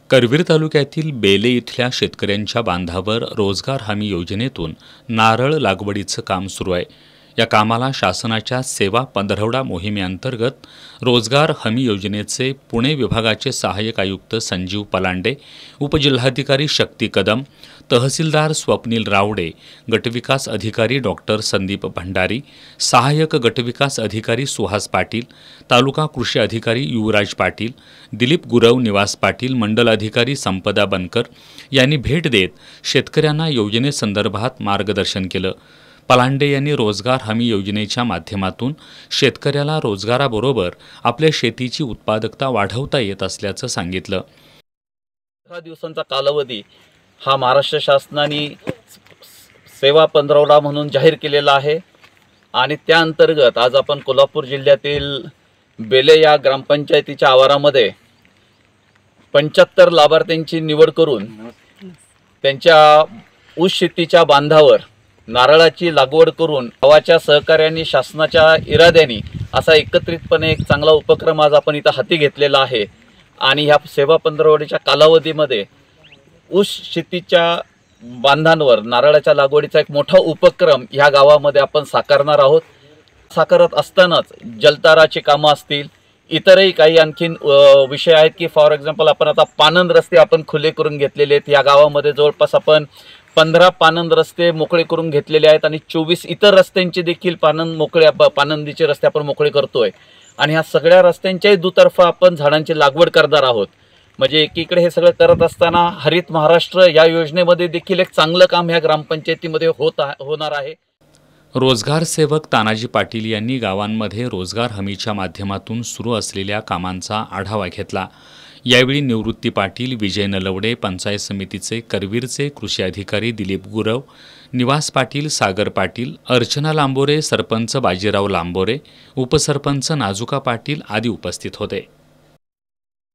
करवीर तालुक्यातील बेले इथल्या शेतकऱ्यांच्या बांधावर रोजगार हमी योजनेतून नारळ लागवडीचं काम सुरू आहे। या कामाला शासनाच्या सेवा पंधरवडा मोहिमेअंतर्गत रोजगार हमी योजनेचे पुणे विभागाचे सहाय्यक आयुक्त संजीव पलांडे, उपजिल्हाधिकारी शक्ती कदम, तहसीलदार स्वप्नील रावडे, गटविकास अधिकारी डॉक्टर संदीप भंडारी, सहाय्यक गटविकास अधिकारी सुहास पाटील, तालुका कृषी अधिकारी युवराज पाटील, दिलीप गुरव, निवास पाटील, मंडल अधिकारी संपदा बनकर यांनी भेट देत शेतकऱ्यांना योजनेसंदर्भात मार्गदर्शन केलं। पलांडे यांनी रोजगार हमी योजनेच्या माध्यमातून शेतकऱ्याला रोजगाराबरोबर आपल्या शेतीची उत्पादकता वाढवता येत असल्याचं सांगितलं। 15 दिवसांचा कालावधी हा महाराष्ट्र शासनाने सेवा पंधरवडा म्हणून जाहीर केलेला आहे आणि त्या अंतर्गत आज आपण कोल्हापूर जिल्ह्यातील बेले या ग्रामपंचायतीच्या आवारामध्ये 75 लाभार्थ्यांची निवड करून त्यांच्या ऊस शेतीच्या बांधावर नारळाची लागवड करून गावाच्या सहकार्याने शासनाच्या इराद्याने असा एकत्रितपणे एक चांगला उपक्रम आज आपण इथं हाती घेतलेला आहे। आणि ह्या सेवा पंधरवड्याच्या कालावधीमध्ये ऊस शेतीच्या बांधांवर नारळाच्या लागवडीचा एक मोठा उपक्रम ह्या गावामध्ये आपण साकारणार आहोत। साकारत असतानाच जलताराची कामं असतील, इतरही काही आणखीन विषय आहेत की फॉर एक्झाम्पल आपण आता पानंद रस्ते आपण खुले करून घेतलेले आहेत। या गावामध्ये जवळपास आपण 15 पानंद रस्ते मोकळे करून घेतलेले आहेत आणि 24 इतर रस्त्यांचे देखील पानंदीचे रस्ते आपण मोकळे करतोय आणि ह्या सगळ्या रस्त्यांच्याही दुतर्फा आपण झाडांची लागवड करणार आहोत। म्हणजे एकीकडे हे सगळं करत असताना हरित महाराष्ट्र या योजनेमध्ये देखील एक चांगलं काम ह्या ग्रामपंचायतीमध्ये होणार आहे। रोजगार सेवक तानाजी पाटील यांनी गावांमध्ये रोजगार हमीच्या माध्यमातून सुरू असलेल्या कामांचा आढावा घेतला। यावेळी निवृत्ती पाटील, विजय नलवडे, पंचायत समितीचे करवीरचे कृषी अधिकारी दिलीप गुरव, निवास पाटील, सागर पाटील, अर्चना लांबोरे, सरपंच बाजीराव लांबोरे, उपसरपंच नाजुका पाटील आदी उपस्थित होते।